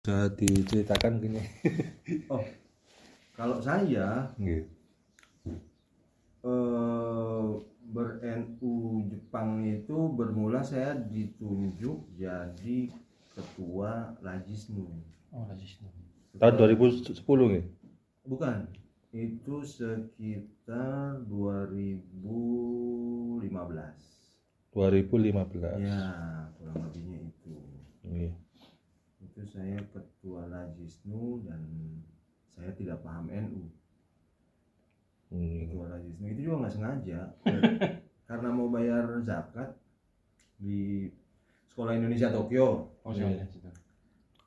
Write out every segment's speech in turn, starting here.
Bisa diceritakan gini. Oh, kalau saya Nggih. ber-NU Jepang itu bermula saya ditunjuk jadi ketua Lajisnu. Oh, Lajisnu. Tahun 2010 nggih. Bukan, itu sekitar 2015. 2015. Ya, kurang lebihnya itu. Nggih. Itu saya ketua Lajisnu dan saya tidak paham NU. Ketua Lajisnu itu juga nggak sengaja. Karena mau bayar zakat di Sekolah Indonesia Tokyo. Oh, saya lihat situ.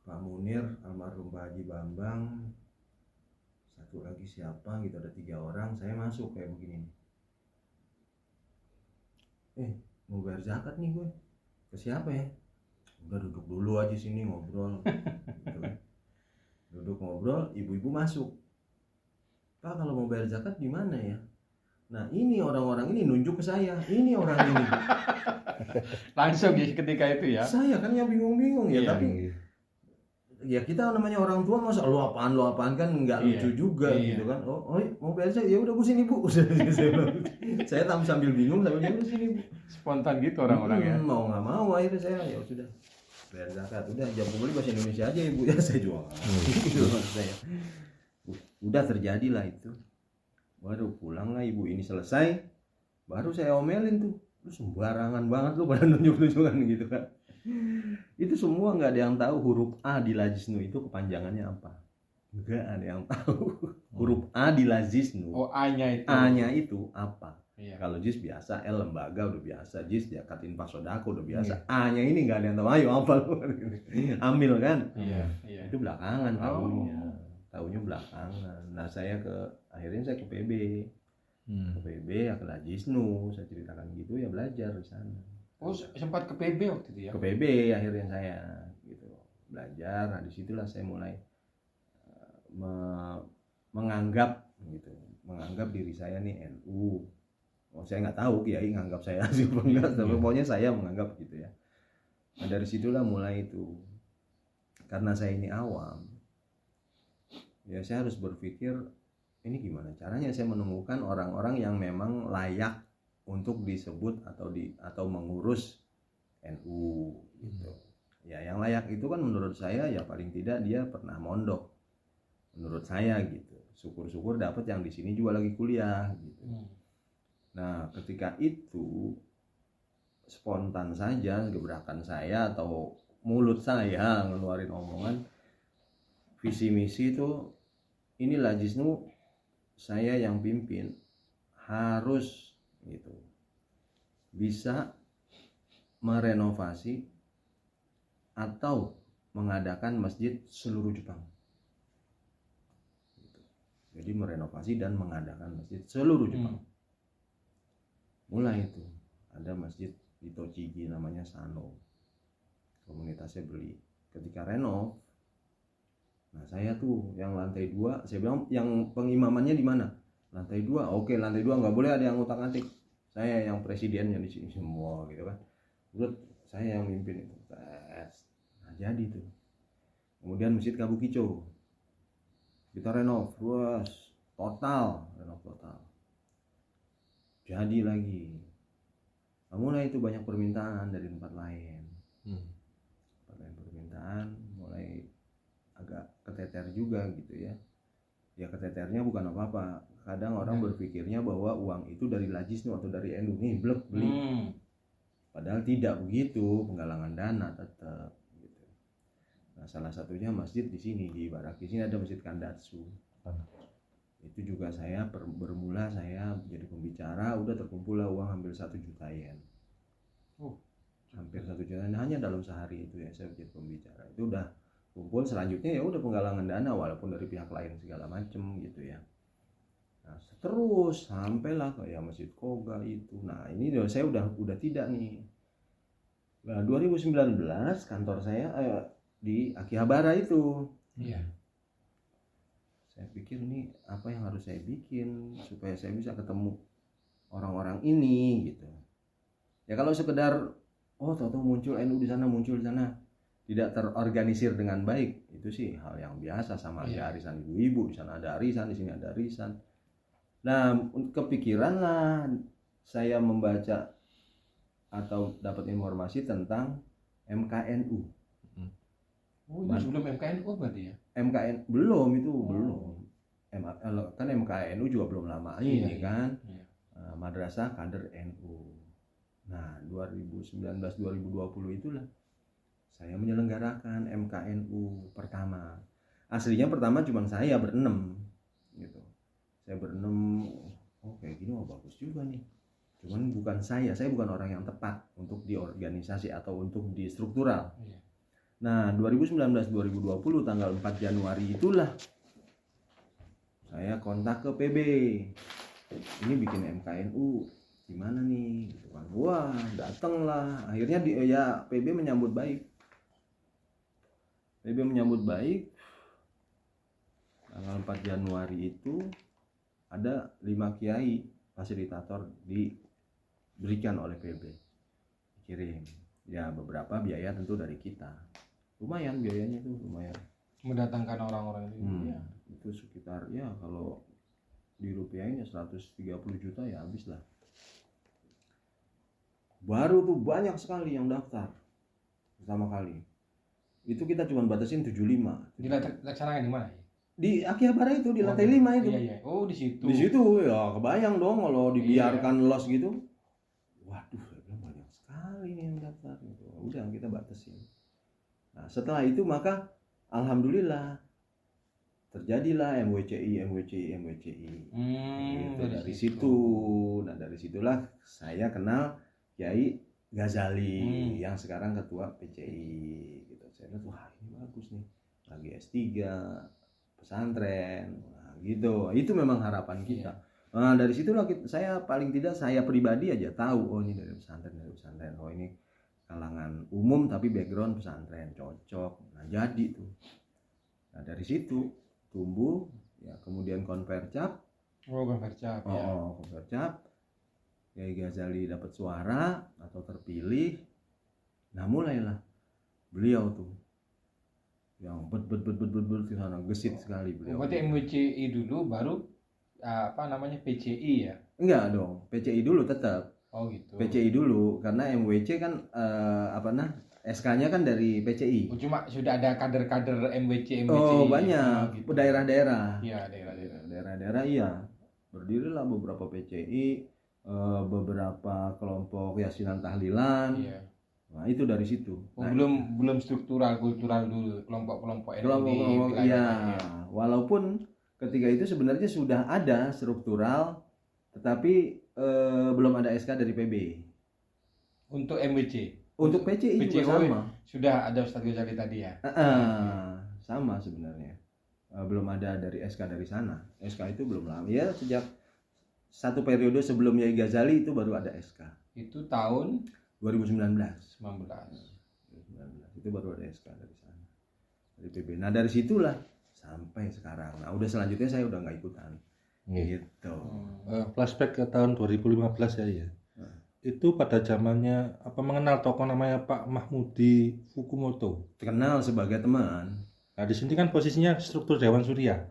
Pak Munir, almarhum Pak Haji Bambang, satu lagi siapa gitu, ada 3 orang. Saya masuk kayak begini. Mau bayar zakat nih gue. Ke siapa ya? Udah duduk dulu aja sini ngobrol. Gitu kan. Duduk ngobrol, ibu-ibu masuk. Pak, kalau mau bayar zakat di mana ya? Nah, ini orang-orang ini nunjuk ke saya. Ini orang ini. Langsung ya ketika itu ya. Saya kan yang bingung-bingung ya, Iya, tapi ya kita namanya orang tua, masa lu apaan kan nggak lucu juga gitu kan. Oh mau bayar zakat, ya udah Bu sini Bu. Saya sambil bingung sambil bilang sini Bu. Spontan gitu orang-orang ya. Mau nggak mau akhirnya saya ya sudah bayar zakat. Udah jam pembeli bahasa Indonesia aja Ibu ya, saya jual. Gitu maksud saya. Udah terjadilah itu. Baru pulang lah ibu ini selesai, baru saya omelin tuh, lu sembarangan banget lu pada nunjuk-nunjukan gitu kan. Itu semua nggak ada yang tahu huruf A di Lajisnu itu kepanjangannya apa. Nggak ada yang tahu huruf A di Lajisnu. Oh, A-nya itu. A-nya itu apa? Iya. Kalau JIS biasa, L lembaga udah biasa, JIS Zakat Infak Sodako udah biasa. A-nya ini nggak ada yang tahu. Ayo hafal lu. Ambil kan? Iya. Itu belakangan tahunya belakangan. Nah akhirnya saya ke PB. Ke PB ya ke Lajisnu, saya ceritakan gitu ya, belajar di sana. Oh, sempat ke PB waktu itu ya. Ke PB akhirnya saya gitu belajar. Nah disitulah saya mulai menganggap diri saya nih NU. Saya nggak tahu Kiai nganggap saya sih enggak, tapi pokoknya saya menganggap gitu ya. Nah dari situlah mulai itu, karena saya ini awam ya, saya harus berpikir ini gimana caranya saya menemukan orang-orang yang memang layak untuk disebut atau mengurus NU gitu. Ya yang layak itu kan menurut saya ya paling tidak dia pernah mondok. Menurut saya gitu. Syukur-syukur dapat yang di sini juga lagi kuliah gitu. Nah, ketika itu spontan saja gebrakan saya atau mulut saya ngeluarin omongan, visi misi itu ini Lajisnu saya yang pimpin, harus gitu bisa merenovasi atau mengadakan masjid seluruh Jepang gitu. Jadi merenovasi dan mengadakan masjid seluruh Jepang. Mulai itu ada masjid di Tochigi namanya Sano, komunitasnya beli. Ketika renov, nah saya tuh yang lantai 2, saya bilang yang pengimamannya di mana? Lantai 2. Oke, lantai 2 nggak boleh ada yang utak-atik. Saya yang presidennya di sini semua gitu kan. Udah saya yang mimpin itu. Nah, jadi tuh. Kemudian Masjid Kabukicho. Kita renov, terus renov total. Jadi lagi. Nah, mulai itu banyak permintaan dari tempat lain. Permintaan mulai agak keteter juga gitu ya. Ya keteternya bukan apa-apa. Kadang orang berpikirnya bahwa uang itu dari Lajisnu atau dari NU nih blek beli. Padahal tidak begitu, penggalangan dana tetap gitu. Nah, salah satunya masjid di sini di Baraki sini ada Masjid Kandatsu. Itu juga saya bermula saya jadi pembicara, udah terkumpul lah uang hampir 1 juta yen. Hampir 1 juta yen hanya dalam sehari itu ya saya jadi pembicara. Itu udah kumpul, selanjutnya ya udah penggalangan dana walaupun dari pihak lain segala macem gitu ya. Nah, terus sampailah kayak Masjid Koga itu. Nah, ini saya udah tidak nih. Nah, 2019 kantor saya di Akihabara itu. Iya. Saya pikir ini apa yang harus saya bikin supaya saya bisa ketemu orang-orang ini gitu. Ya kalau sekedar tahu-tahu muncul NU di sana, tidak terorganisir dengan baik, itu sih hal yang biasa. Sama Iya. ada arisan ibu-ibu, di sana ada arisan, di sini ada arisan. Nah, kepikiran lah saya membaca atau dapat informasi tentang MKNU. Oh, itu sebelum MKNU berarti ya? MKN belum, itu belum. Kan MKNU juga belum lama ini Iya, kan. iya. Madrasah Kader NU. Nah, 2019-2020 itulah saya menyelenggarakan MKNU pertama. Aslinya pertama cuma saya berenam gitu. Saya berenam, oh kayak gini oh bagus juga nih. Cuman bukan saya bukan orang yang tepat untuk di organisasi atau untuk di struktural. Iya. Nah, 2019-2020 tanggal 4 Januari itulah saya kontak ke PB. Ini bikin MKNU gimana nih? Gitu kan. Wah, dateng lah. Akhirnya PB menyambut baik. PB menyambut baik. Tanggal 4 Januari itu ada 5 kiai fasilitator diberikan oleh PB. Kirim. Ya beberapa biaya tentu dari kita. Lumayan biayanya tuh, lumayan. Mendatangkan orang-orang itu. Ya. Itu sekitar ya kalau dirupiahin ya 130 juta ya habis lah. Baru tuh banyak sekali yang daftar pertama kali. Itu kita cuma batasin 75. Dilaksanakan di mana? Di Akihabara itu di lantai 5 itu. Iya, iya. Oh, di situ. Di situ ya kebayang dong kalau dibiarkan los gitu. Waduh, saya bilang banyak sekali nih yang daftar gitu. Udah kita batasin. Nah, setelah itu maka alhamdulillah terjadilah MWCI. Gitu, dari situ. Nah, dari situlah saya kenal Kiai Ghazali yang sekarang ketua PCI gitu. Saya lihat wah ini bagus nih. Lagi S3 pesantren. Nah, gitu. Itu memang harapan kita. Nah, dari situlah saya paling tidak saya pribadi aja tahu oh ini dari pesantren. Oh ini kalangan umum tapi background pesantren cocok. Nah, jadi tuh. Nah, dari situ tumbuh ya kemudian konvercap. Konvercap ya. Konvercap. Kiai Ghazali dapat suara atau terpilih. Nah, mulailah beliau tuh yang bet di sana gesit sekali beliau. Berarti MWCI dulu baru PCI ya? Enggak dong, PCI dulu tetap. Oh gitu. PCI dulu karena MWC kan SK-nya kan dari PCI. Oh, cuma sudah ada kader-kader MWCI. Oh, banyak. Gitu. Daerah-daerah. Iya, daerah-daerah. Daerah-daerah iya. Berdirilah beberapa PCI, beberapa kelompok yasinan tahlilan. Iya. Nah, itu dari situ. Oh, Nah, belum struktural kultural dulu, kelompok-kelompok kelompok iya. Walaupun ketika itu sebenarnya sudah ada struktural tetapi belum ada SK dari PB. Untuk MWC. Untuk PCI juga sama. Sudah ada Ustadz Ghazali tadi ya? Sama sebenarnya. Belum ada dari SK dari sana. SK itu belum lama. Ya sejak satu periode sebelum Kiai Ghazali itu baru ada SK. Itu tahun 2019. 19. Itu baru ada SK dari sana. Dari PB. Nah, dari situlah sampai sekarang. Nah, udah selanjutnya saya udah nggak ikutan. Gitu. Flashback ke tahun 2015 ya. Itu pada zamannya mengenal tokoh namanya Pak Mahmudi Fukumoto. Terkenal sebagai teman. Nah, di sini kan posisinya struktur Dewan Surya.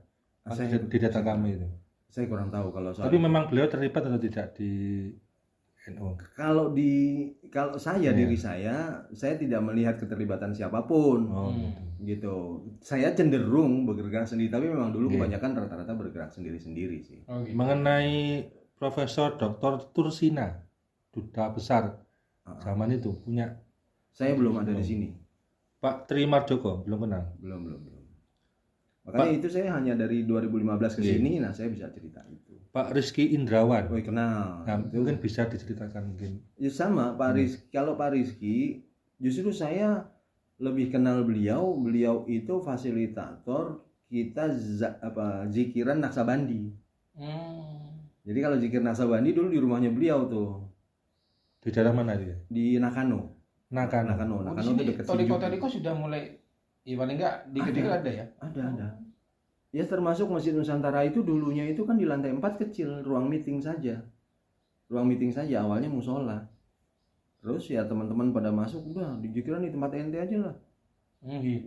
Di data kami itu. Saya kurang tahu kalau soal. Tapi memang beliau terlibat atau tidak di NU? Kalau saya diri saya tidak melihat keterlibatan siapapun. Gitu. Saya cenderung bergerak sendiri, tapi memang dulu kebanyakan rata-rata bergerak sendiri-sendiri sih. Gitu. Mengenai Profesor Dr. Tursina, duta besar zaman itu punya. Saya belum ada di sini. Pak Tri Marjoko belum kenal. Belum. Makanya itu saya hanya dari 2015 ke sini, nah saya bisa cerita itu. Pak Rizky Indrawan. Oh, kenal. Nah, mungkin bisa diceritakan mungkin. Ya sama Pak Rizky. Kalau Pak Rizky, justru saya lebih kenal beliau. Beliau itu fasilitator kita zikiran Naksabandi. Jadi kalau zikir Naksabandi dulu di rumahnya beliau tuh. Di daerah mana dia? Di Nakano. Nakano itu dekat Shinjuku. Toliko sudah mulai, paling enggak dikit-dikit ada ya? Ada. Ya termasuk Masjid Nusantara itu dulunya itu kan di lantai 4 kecil, ruang meeting saja. Awalnya musola. Terus ya teman-teman pada masuk, udah di zikiran di tempat ente aja lah.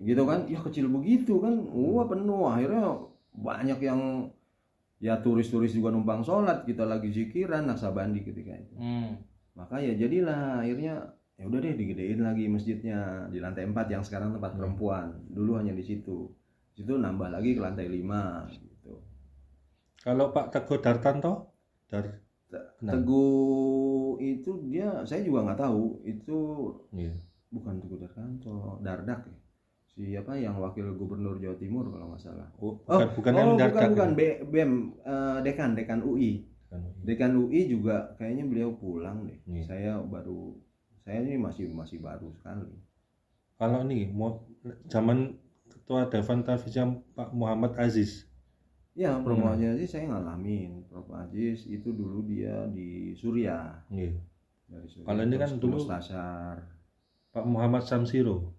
gitu kan, ya kecil begitu kan, wah penuh, akhirnya banyak yang ya turis-turis juga numpang sholat, kita lagi zikiran Naksabandi ketika itu. Maka ya jadilah akhirnya ya udah deh digedein lagi masjidnya di lantai 4 yang sekarang tempat perempuan, dulu hanya di situ nambah lagi ke lantai 5 gitu. Kalau Pak Teguh Dartanto Teguh itu dia, saya juga nggak tahu itu. Bukan Teguh Dartanto, Dardak ya, siapa yang wakil gubernur Jawa Timur kalau nggak salah. Bukan BEM, dekan UI. Dekan UI juga kayaknya beliau pulang deh. Saya ini masih baru sekali. Kalau nih zaman ketua Dewan Tafisya Pak Muhammad Aziz. Ya, Prof Aziz saya ngalamin. Prof Aziz itu dulu dia di Suriah. Dari Suriah. Kalau ini kan dulu Mustasar. Pak Muhammad Samsiro.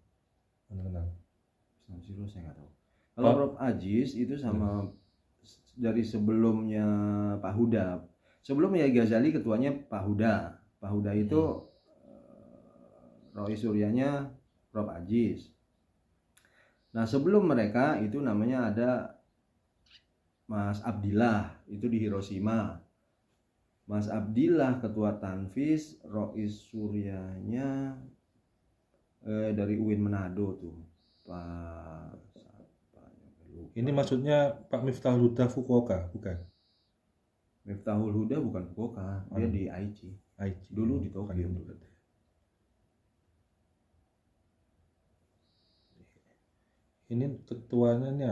Kenal. Samsiro saya nggak tahu. Kalau Prof Aziz itu sama dari sebelumnya Pak Huda. Sebelumnya Ghazali ketuanya Pak Huda. Pak Huda itu Rois Suryanya Prof Aziz. Nah sebelum mereka itu namanya ada Mas Abdillah, itu di Hiroshima. Mas Abdillah ketua Tanfis, Rois Suryanya dari UIN Manado tuh. Ini maksudnya Pak Miftahul Huda Fukuoka, bukan? Miftahul Huda bukan Fukuoka, dia di Aichi. Dulu di Tokyo. Ini ketuanya nih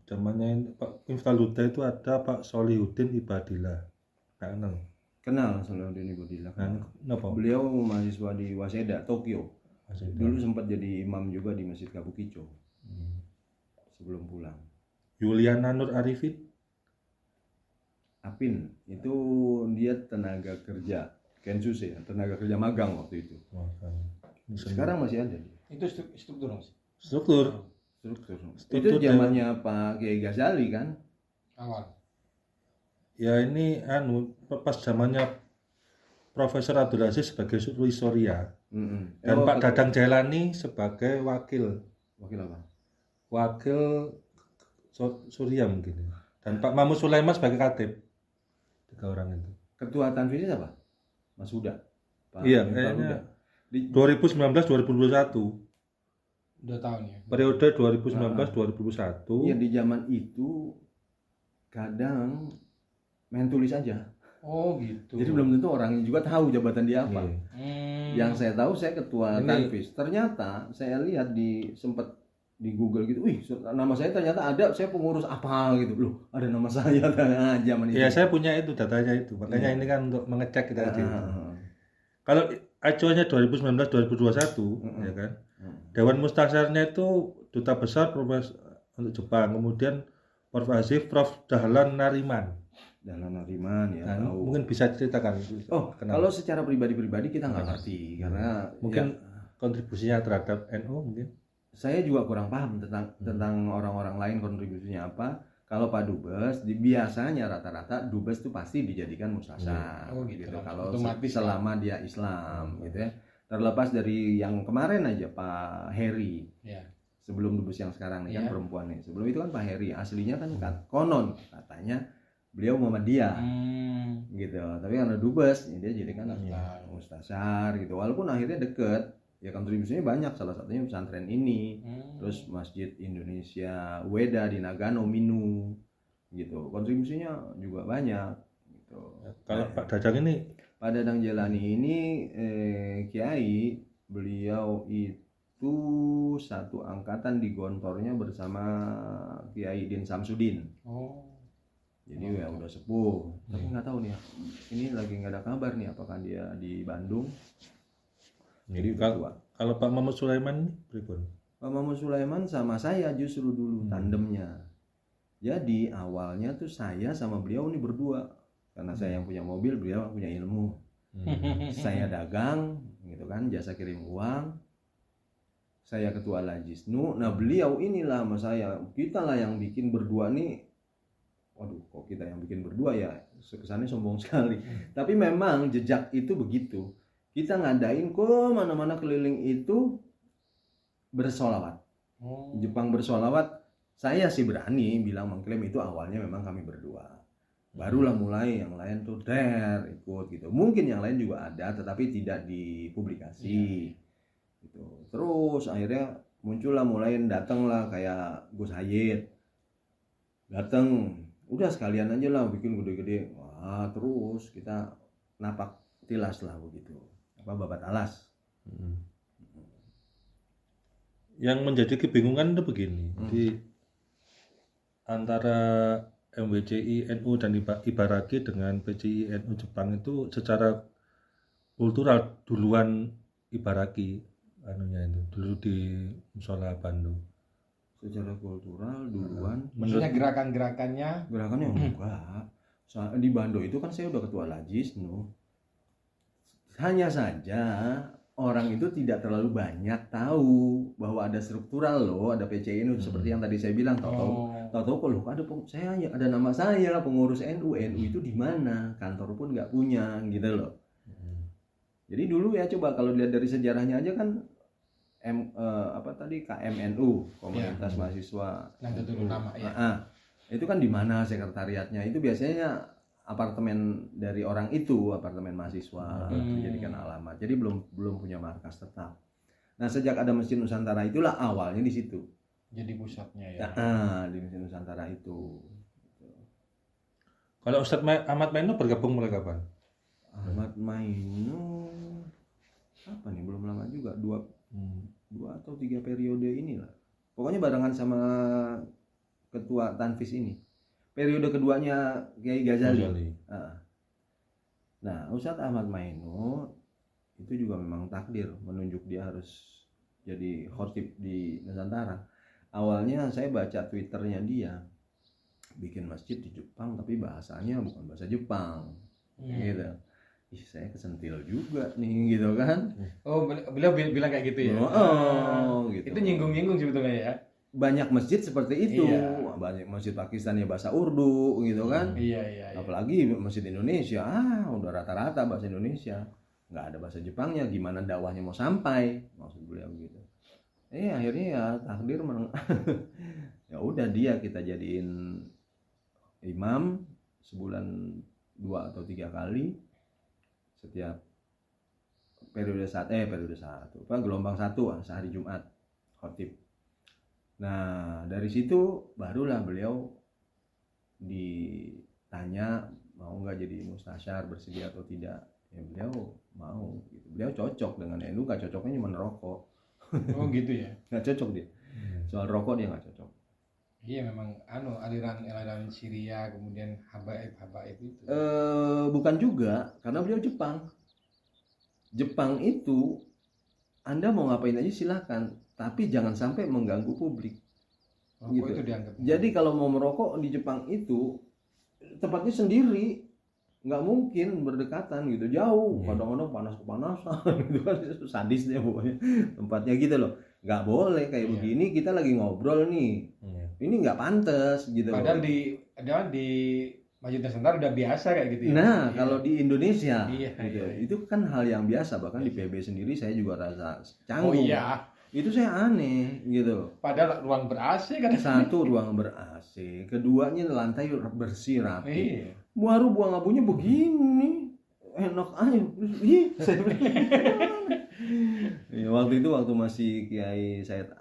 zamannya Pak Miftahul Huda itu ada Pak Solihuddin Ibadillah. Kenal Solihuddin Ibadillah. Kenapa? Beliau mahasiswa di Waseda, Tokyo. Dulu sempat jadi imam juga di Masjid Kabukicho. Sebelum pulang. Yuliana Nur Arifin? Apin, itu dia tenaga kerja Kensus ya, tenaga kerja magang waktu itu. Sekarang masih ada. Itu struktur Mas. Struktur. Itu zamannya Pak Kiai Ghazali kan? Awal. Ya ini pas zamannya Profesor Abdul Aziz sebagai historia. Dan Pak Dadang Jailani sebagai wakil. Wakil apa? Wakil Surya mungkin. Dan Pak Mahmud Sulaiman sebagai katib. 3 orang itu. Ketua Tanfis apa? Mas Huda. Iya, kayaknya 2019-2021. 2 tahun ya. Periode 2019-2021. Iya, di zaman itu kadang main tulis aja. Oh gitu. Jadi belum tentu orangnya juga tahu jabatan dia apa. Yang saya tahu saya ketua Tanfis. Ternyata saya lihat sempat di Google gitu, nama saya ternyata ada, saya pengurus apa gitu, loh ada nama saya zaman itu. Ya saya punya itu datanya itu, makanya ini kan untuk mengecek kita tadi. Kalau acuannya 2019-2021 ya kan, Dewan Mustasarnya itu Duta Besar Profesor untuk Jepang, kemudian Prof Aziz, Prof Dahlan Nariman ya tahu. Mungkin bisa ceritakan. Kalau secara pribadi kita nggak ngerti karena mungkin kontribusinya terhadap NU mungkin. Saya juga kurang paham tentang orang-orang lain kontribusinya apa. Kalau Pak Dubes, biasanya rata-rata Dubes itu pasti dijadikan mustasar. Gitu. Kalau selama dia Islam, gitu ya. Terlepas dari yang kemarin aja Pak Heri, sebelum Dubes yang sekarang nih kan perempuan nih. Sebelum itu kan Pak Heri, aslinya kan konon katanya beliau Muhammadiyah, gitu. Tapi karena Dubes, dia jadikan mustasar, gitu. Walaupun akhirnya deket. Ya kontribusinya banyak, salah satunya pesantren ini, terus Masjid Indonesia Weda di Nagano Minu, gitu. Kontribusinya juga banyak, gitu. Kalau Pak Dadang ini, Pak Dadang Jailani ini Kiai, beliau itu satu angkatan di Gontornya bersama Kiai Din Samsudin. Jadi ya udah sepuh, tapi nggak tahu nih, ini lagi nggak ada kabar nih, apakah dia di Bandung. Jadi kalau Pak Mahmud Sulaiman berikut. Pak Mahmud Sulaiman sama saya justru dulu tandemnya. Jadi awalnya tuh saya sama beliau ini berdua, karena saya yang punya mobil, beliau yang punya ilmu. Saya dagang, gitu kan, jasa kirim uang. Saya ketua Lajisnu. Nah beliau inilah sama saya, kita lah yang bikin berdua nih. Waduh, kok kita yang bikin berdua ya? Kesannya sombong sekali. Tapi memang jejak itu begitu. Kita ngadain ke mana-mana keliling itu bersolawat. Jepang bersolawat, saya sih berani bilang mengklaim itu awalnya memang kami berdua. Barulah mulai yang lain tuh ikut gitu. Mungkin yang lain juga ada, tetapi tidak dipublikasi. Gitu. Terus akhirnya muncullah mulai datanglah kayak Gus Hayit. Datang, udah sekalian aja lah bikin gede-gede. Wah, terus kita napak tilas lah begitu. Babat alas. Yang menjadi kebingungan itu begini, di antara MWCI NU dan Ibaraki dengan PCI NU Jepang itu secara kultural duluan Ibaraki itu dulu di Musola Bandung. Secara kultural duluan. Maksudnya gerakannya enggak. Di Bandung itu kan saya udah ketua Lajis, hanya saja orang itu tidak terlalu banyak tahu bahwa ada struktural loh, ada PCI NU seperti yang tadi saya bilang. Tahu kok loh ada nama saya pengurus NU itu di mana? Kantor pun nggak punya gitu loh. Jadi dulu ya coba kalau lihat dari sejarahnya aja kan KMNU, Komunitas Mahasiswa. Nanti dulu nama ya. Itu kan di mana sekretariatnya? Itu biasanya apartemen dari orang itu, apartemen mahasiswa dijadikan alamat. Jadi belum punya markas tetap. Nah, sejak ada Masjid Nusantara itulah awalnya di situ. Jadi pusatnya ya. Di Masjid Nusantara itu. Kalau Ustadz Ahmad Mainu bergabung mulai kapan? Ahmad Mainu apa nih, belum lama juga, 2 atau 3 periode inilah. Pokoknya barengan sama ketua Tanfis ini. Periode keduanya Kiai Ghazali. Nah, Ustadz Ahmad Mainu itu juga memang takdir menunjuk dia harus jadi khotib di Nusantara. Awalnya saya baca Twitternya dia, bikin masjid di Jepang tapi bahasanya bukan bahasa Jepang, gitu. Saya kesentil juga nih, gitu kan. Beliau bilang kayak gitu ya. Gitu. Itu nyinggung-nyinggung sebetulnya ya. Banyak masjid seperti itu. Banyak masjid Pakistan ya bahasa Urdu gitu kan. Iya. Apalagi masjid Indonesia, udah rata-rata bahasa Indonesia, nggak ada bahasa Jepangnya, gimana dakwahnya mau sampai, maksud beliau gitu. Akhirnya ya takdir ya udah dia kita jadiin imam sebulan 2 atau 3 kali setiap periode 1 gelombang 1 sehari Jumat khotib. Nah, dari situ barulah beliau ditanya mau nggak jadi mustasyar, bersedia atau tidak. Ya beliau mau gitu. Beliau cocok dengan NU, nggak cocoknya cuma rokok. Gitu ya. Nggak cocok dia. Soal rokok dia nggak cocok. Iya, memang aliran Syria, kemudian habaib itu. Bukan juga, karena beliau Jepang itu Anda mau ngapain aja silakan, tapi jangan sampai mengganggu publik. Gitu. Itu dianggap. Jadi kalau mau merokok di Jepang itu tempatnya sendiri, nggak mungkin berdekatan gitu, jauh. Kadang-kadang panas-kepanasan gitu kan, sadis deh pokoknya tempatnya gitu loh. Nggak boleh kayak begini, kita lagi ngobrol nih. Ini nggak pantas gitu. Padahal di Masjid Nusantara udah biasa kayak gitu ya. Nah, kalau di Indonesia gitu. Itu kan hal yang biasa, bahkan di PB sendiri saya juga rasa canggung. Itu saya aneh gitu. Padahal ruang ber-AC kan. Satu ruang ber-AC, keduanya lantai bersih rapi. Baru buang abunya begini. Enak aja. Saya waktu masih Kiai Said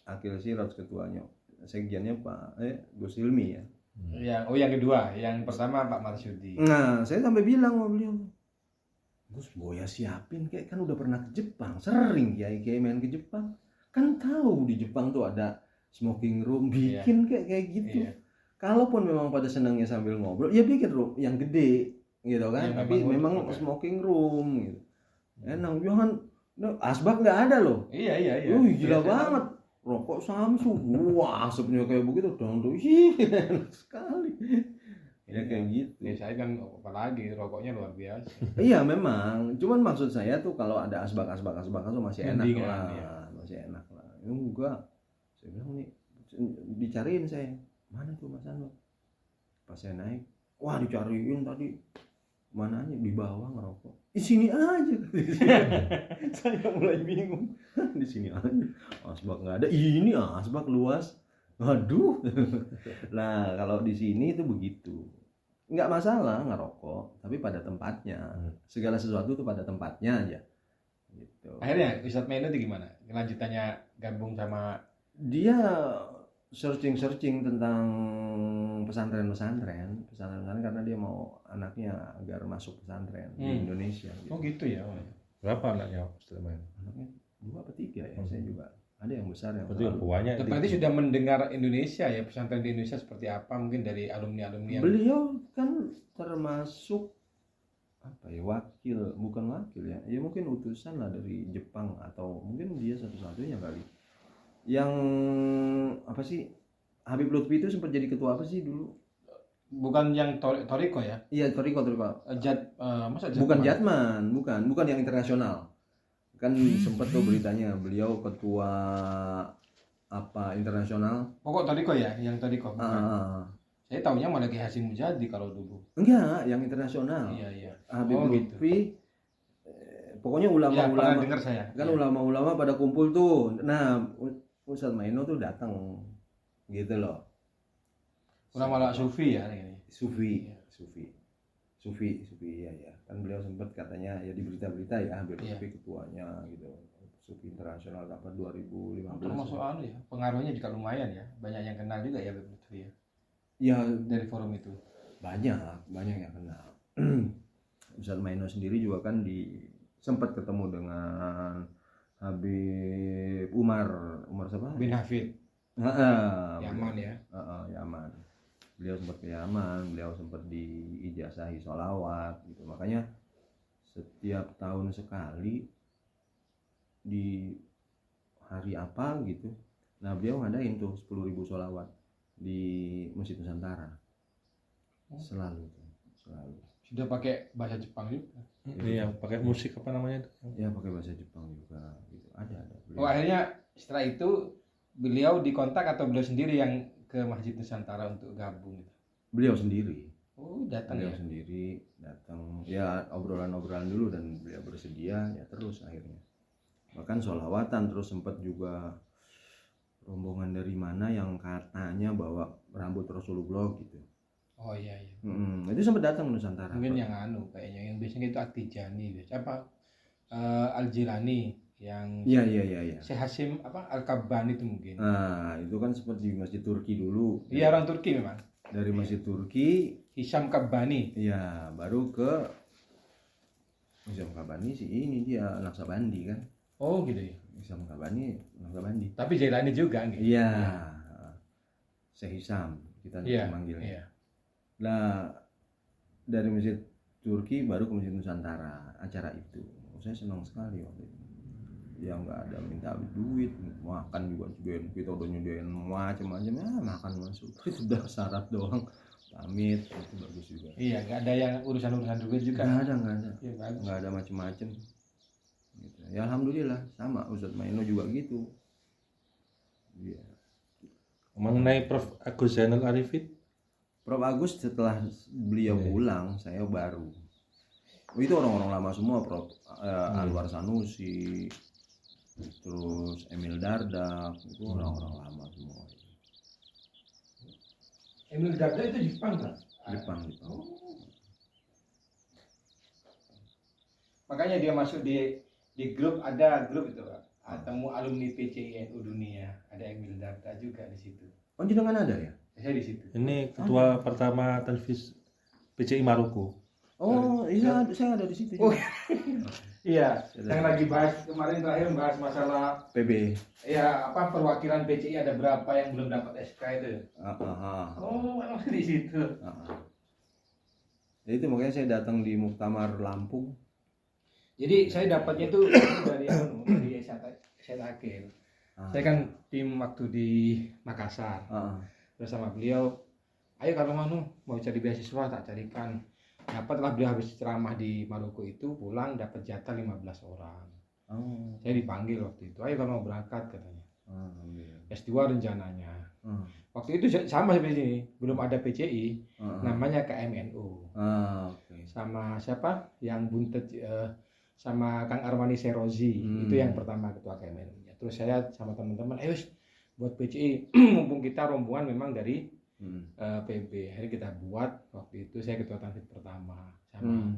Akil Siraj ketuanya. Sekjennya Pak Gus Hilmi ya. Yang kedua, yang pertama Pak Marsudi. Nah, saya sampai bilang sama beliau, Gus, Boya siapin, kayak kan udah pernah ke Jepang, sering Kiai main ke Jepang, kan tahu di Jepang tuh ada smoking room, bikin kayak gitu. Kalaupun memang pada senangnya sambil ngobrol, ya bikin room yang gede, gitu kan. Tapi memang smoking room, gitu. Enak, jangan asbak nggak ada loh. Iya. Gila banget. Rokok Samsu, wah asapnya kayak begitu dong tuh, enak sekali. Ya kayak gitu. Saya kan apalagi rokoknya luar biasa. Iya memang, cuman maksud saya tuh kalau ada asbak tuh masih enak lah, masih enak lah. Enggak, saya bilang nih dicariin saya, mana tuh Mas Anwar? Pas saya naik, wah dicariin tadi, Mana aja di bawah ngerokok. Di sini aja. Saya mulai bingung. Di sini aja. Asbak nggak ada. Ini asbak luas. Aduh. Nah, kalau di sini itu begitu. Nggak masalah ngerokok, tapi pada tempatnya. Segala sesuatu itu pada tempatnya aja. Gitu. Akhirnya Ustadz Maino itu gimana? Kelanjutannya gabung sama Dia searching tentang pesantren karena dia mau anaknya agar masuk pesantren di Indonesia. Gitu. Oh gitu ya. Berapa anaknya Ustadz Maino? Anaknya 2 atau 3 ya, saya juga. Ada yang besar yang Berarti banyak. Berarti sudah mendengar Indonesia ya, pesantren di Indonesia seperti apa mungkin dari alumni-alumni yang... Beliau kan termasuk apa ya, bukan wakil ya. Ya mungkin utusan lah dari Jepang atau mungkin dia satu-satunya kali. Yang apa sih? Habib Lutfi itu sempat jadi ketua apa sih dulu? Bukan yang Toriko ya? Iya, Toriko. Masa Bukan Jatman, bukan yang internasional. Kan sempat tuh beritanya beliau ketua apa internasional. Pokok Toriko ya, yang Toriko. Saya taunya malah Ki Hasyim Mujadi kalau dulu. Enggak, yang internasional. Iya. Habib Gitu. Lutfi. Pokoknya ulama-ulama. Ya, dengar saya. Kan ulama-ulama pada kumpul tuh. Nah, Ustadz Maino tuh datang. Gitu loh. Ulama Sufi ya ini. Sufi ya. Kan beliau sempat katanya ya di berita-berita ya Habib Lutfi ketuanya gitu. Sufi internasional dapat 2015. Termasuk ya. Pengaruhnya juga lumayan ya. Banyak yang kenal juga ya Habib Lutfi ya. Ya dari forum itu. Banyak yang kenal. Ustadz Maino sendiri juga kan sempat ketemu dengan Habib Umar siapa? Bin Hafid. Yaman ya. Yaman. Beliau sempat ke Yaman, beliau sempat diijazahi sholawat gitu. Makanya setiap tahun sekali di hari apa gitu, nah beliau ngadain tuh 10.000 sholawat di Masjid Nusantara. Selalu. Sudah pakai bahasa Jepang juga. Iya, pakai musik apa namanya itu? Ya pakai bahasa Jepang juga gitu. Ada. Oh, akhirnya setelah itu beliau dikontak atau beliau sendiri yang ke Masjid Nusantara untuk gabung gitu? Beliau sendiri. Oh, datang beliau ya? sendiri datang. Ya obrolan dulu dan beliau bersedia ya terus akhirnya. Bahkan sholawatan terus sempat juga rombongan dari mana yang katanya bawa rambut Rasulullah gitu. Oh iya. Itu sempat datang ke Nusantara. Mungkin yang kayaknya yang biasanya itu At-Tijani, apa Al-Jilani yang Iya. Syekh Hasyim Al-Kabbani itu mungkin. Nah, itu kan sempat di Masjid Turki dulu. Iya, orang Turki memang. Dari Masjid Turki, Hisham Kabbani. Iya, baru ke Hisham Kabbani sih ini dia Naksabandi kan. Oh, gitu ya. Hisham Kabbani Naksabandi. Tapi Jailani juga nih. Iya. Syekh Hisham kita manggilnya. Iya. Nah, dari Masjid Turki baru ke Masjid Nusantara acara itu. Saya senang sekali waktu itu. Ya nggak ada minta duit, makan juga kita udah nyediain macam-macam ya, makan masuk itu udah syarat doang, pamit itu bagus juga. Iya, nggak ada yang urusan duit juga. Nggak ada. Ya, nggak ada macam-macam. Gitu. Ya alhamdulillah sama Ustadz Maino juga gitu. Iya. Mengenai Prof Agus Zainal Arifin, Prof Agus setelah beliau pulang saya baru. Itu orang-orang lama semua, Prof. Anwar Sanusi, terus Emil Dardak, itu orang-orang lama semua. Emil Dardak itu Jepang kan? Jepang. Makanya dia masuk di grup, ada grup itu Pak. Temu alumni PCI NU Dunia, ada Emil Dardak juga di situ. Oh, jenengan ada ya? Saya di situ. ini ketua pertama Tanfis PCI Maroko. Oh, iya, saya ada di situ. Oh, iya, yang lagi bahas kemarin terakhir bahas masalah PB. ya perwakilan PCI ada berapa yang belum dapat SK itu. Oh, memang di situ. Ya itu makanya saya datang di Muktamar Lampung. Jadi saya dapatnya itu dari Syed Akil. Saya kan tim waktu di Makassar. Terus sama beliau, ayo kalau mau cari beasiswa tak carikan. Dapatlah beliau habis ceramah di Maroko itu pulang dapat jatah 15 orang. Saya dipanggil waktu itu, ayo kalau mau berangkat katanya. S2 rencananya. Waktu itu sama seperti ini, belum ada PCI, namanya KMNU. Sama siapa yang buntet sama Kang Armani Serozi, itu yang pertama ketua KMNU. Terus saya sama teman-teman, buat PCI, mumpung kita rombongan memang dari PB, akhirnya kita buat. Waktu itu saya ketua tanfid pertama, sama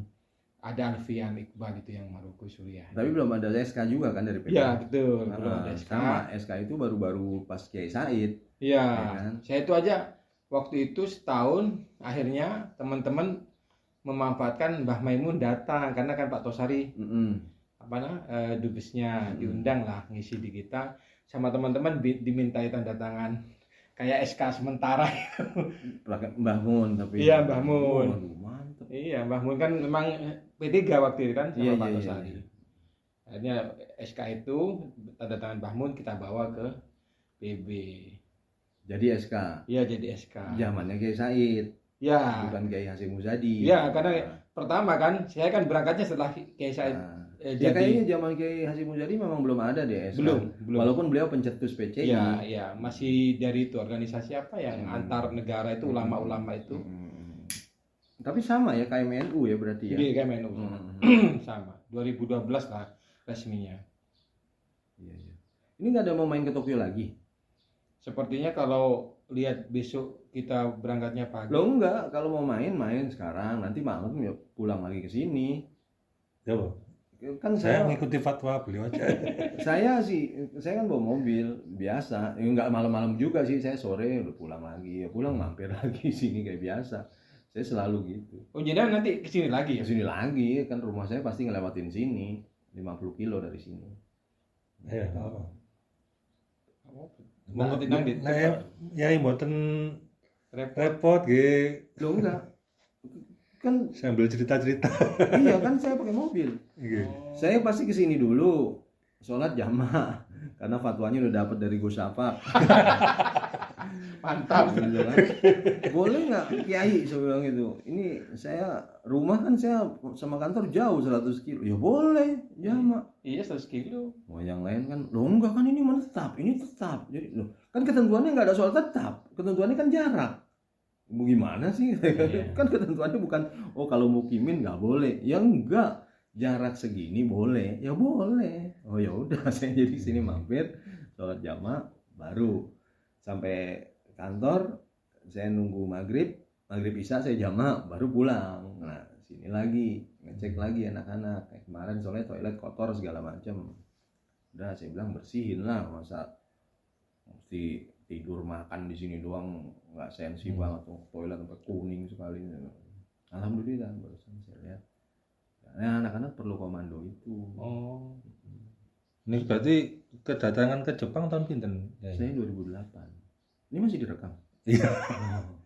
ada Alfian Iqbal itu yang Maruko Suriah. Tapi belum ada SK juga kan dari PB? Iya betul, belum ada SK. Sama, SK itu baru-baru pas Kiai Said. Iya, ya kan? Saya itu aja waktu itu setahun, akhirnya teman-teman memanfaatkan Mbah Maimun datang karena kan Pak Tosari dubesnya diundang lah ngisi di kita, sama teman-teman dimintai tanda tangan kayak SK sementara. Mbah Mun tapi. Iya Mbah Mun. Mantap. Iya Mbah Mun kan memang P3 waktu itu kan sama Pak Tosari. Akhirnya SK itu tanda tangan Mbah Mun kita bawa ke PB. Jadi SK. Iya jadi SK. Zamannya Kiai Said. Ya. Bukan Kiai Hasyim Muzadi. Iya karena pertama kan saya kan berangkatnya setelah Kiai Said. Ya kayaknya zaman Kiai Hasyim Muzadi memang belum ada deh SK. Belum. Walaupun beliau pencetus PCI. Iya, masih dari itu organisasi apa yang antar negara itu, ulama-ulama itu. Tapi sama ya KMNU ya berarti ya. Iya KMNU. Sama. 2012 lah resminya. Iya. Ini nggak ada mau main ke Tokyo lagi? Sepertinya kalau lihat besok kita berangkatnya pagi. Loh enggak, kalau mau main sekarang, nanti malam ya pulang lagi ke sini. Ya, Kan saya mengikuti fatwa beliau aja. saya kan bawa mobil biasa, enggak malam-malam juga sih, saya sore udah pulang lagi, ya pulang mampir lagi sini kayak biasa. Saya selalu gitu. Oh jadi nanti ke sini lagi ya? Ke sini lagi, kan rumah saya pasti ngelewatin sini, 50 kilo dari sini. Ya, apa? Mboten nang ya mboten repot nggih. Loh enggak. Kan sambil cerita-cerita. Iya kan saya pakai mobil. Saya pasti kesini dulu sholat jamaah karena fatwanya udah dapat dari Gus Apa. Mantap gitu kan. Boleh nggak Kiai saya bilang gitu. Ini saya rumah kan saya sama kantor jauh 100 kilo. Ya boleh jamaah. Iya 100 kilo. Mau yang lain kan loh enggak kan ini menetap, ini tetap. Jadi loh kan ketentuannya nggak ada soal tetap, ketentuannya kan jarak. Gimana sih? Kan ketentuannya bukan kalau mukimin nggak boleh. Ya enggak, jarak segini boleh. Ya boleh. Oh ya udah saya jadi sini mampir sholat jamaah baru sampai kantor saya nunggu maghrib isya saya jamaah baru pulang. Nah sini lagi ngecek lagi anak-anak kayak kemarin soalnya toilet kotor segala macam. Udah saya bilang bersihin lah, masa mesti tidur makan di sini doang nggak sensi banget tuh, toilet sampai kuning sekali. Alhamdulillah barusan saya lihat. Nah, anak-anak perlu komando itu. Oh. Ini berarti kedatangan ke Jepang tahun pinten? Saya 2008. Ini masih direkam. Iya.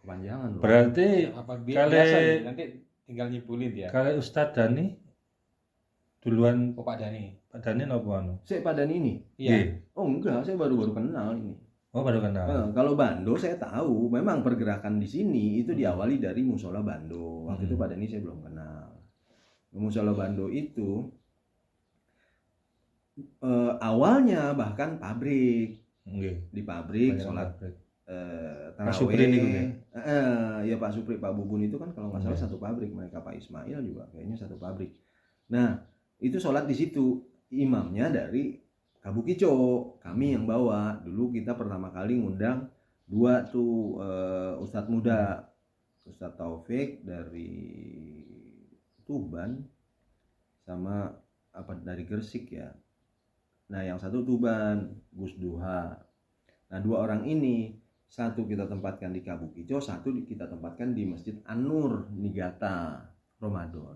Kepanjangan loh. Berarti biasa nanti tinggal nyimpulin ya. Kalau Ustadz Dani duluan Pak Dani. Pak Dani apa anu? Saya Pak Dani ini? Iya. Oh enggak, saya baru kenal ini. Oh baru kenal. Kalau Bando saya tahu, memang pergerakan di sini itu diawali dari Musola Bando. Waktu itu Pak Dani saya belum kenal. Musola Bando itu awalnya bahkan pabrik. Di pabrik sholat tarawih. Ya Pak Supri, Pak Bubun itu kan kalau nggak salah satu pabrik, mereka Pak Ismail juga kayaknya satu pabrik. Nah itu sholat di situ, imamnya dari Kabukico, kami yang bawa. Dulu kita pertama kali ngundang 2 tuh Ustadz muda, Ustadz Taufik dari Tuban sama dari Gresik ya. Nah yang satu Tuban, Gus Duha. Nah 2 orang ini, satu kita tempatkan di Kabukico, satu kita tempatkan di Masjid An-Nur Niigata Ramadan.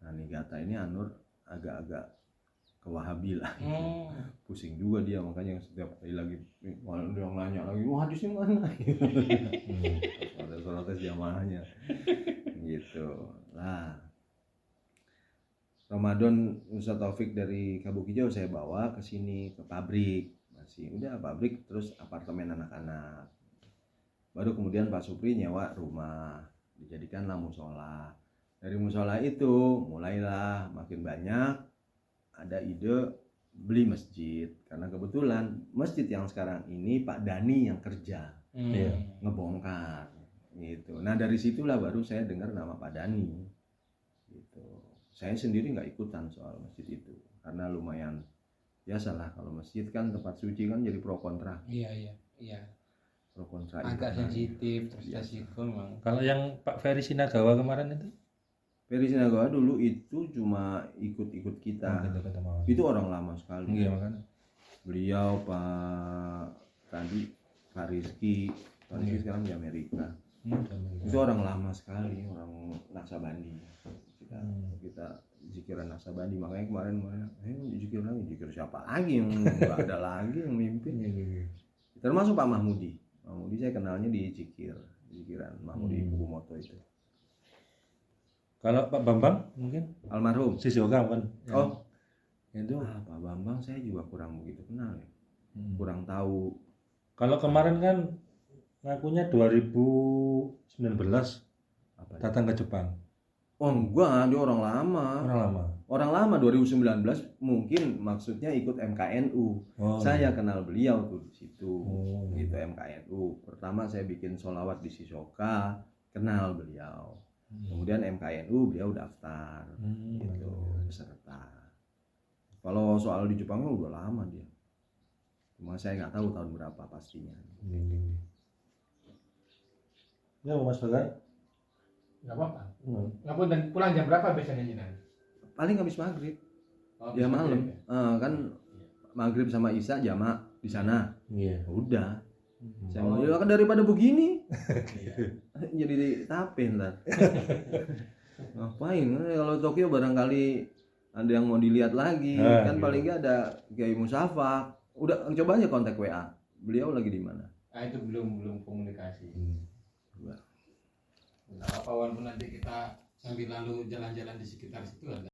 Nah Niigata ini An-Nur agak-agak kewahabi lah. Pusing juga dia, makanya setiap kali lagi dia nanya lagi, hadisnya mana? Ada sholat jamaahnya gitu. Nah Ramadan Ustaz Taufik dari Kabukico saya bawa ke sini ke pabrik. Udah pabrik terus apartemen anak-anak. Baru kemudian Pak Supri nyewa rumah, dijadikanlah musola. Dari musola itu mulailah makin banyak ada ide beli masjid karena kebetulan masjid yang sekarang ini Pak Dani yang kerja ngebongkar gitu. Nah dari situlah baru saya dengar nama Pak Dani gitu. Saya sendiri nggak ikutan soal masjid itu karena lumayan biasalah kalau masjid kan tempat suci kan jadi pro kontra. Iya. Pro kontra Agak sensitif terus resiko memang. Kalau yang Pak Ferry Sinagawa kemarin itu? Ferry Sinagawa dulu itu cuma ikut-ikut kita. Itu orang lama sekali. Iya makanya. Beliau Pak Rizky sekarang di Amerika. Itu orang lama sekali, orang Naksabandi. Kita zikiran Naksabandi, makanya kemarin zikir lagi, zikir siapa lagi yang nggak ada lagi yang mimpin. Termasuk Pak Mahmudi saya kenalnya di zikiran Mahmudi Bukumoto itu. Kalau Pak Bambang mungkin almarhum Sisioga kan. Itu Pak Bambang saya juga kurang begitu kenal ya. Kurang tahu. Kalau kemarin kan ngakunya 2019 datang ke Jepang. Oh enggak, dia orang lama. Orang lama 2019 mungkin maksudnya ikut MKNU. Saya kenal beliau tuh di situ. Gitu MKNU. Pertama saya bikin sholawat di Shizuoka, kenal beliau. Kemudian MKNU beliau daftar gitu peserta. Kalau soal di Jepang udah lama dia. Cuma saya nggak tahu tahun berapa pastinya. Ya Mas Bagai? Nggak apa-apa. Ngapun dan pulang jam berapa biasanya Jinan? Paling habis maghrib. Ya malam. Kan maghrib sama isya jamak di sana. Iya. Udah. Saya mau kan daripada begini. Jadi tape ntar. Ngapain? Kalau Tokyo barangkali ada yang mau dilihat lagi. Kan paling nggak ada Kiai Musafak. Udah coba aja kontak WA. Beliau lagi di mana? Itu belum komunikasi. Nah, apa walaupun nanti kita sambil lalu jalan-jalan di sekitar situ ada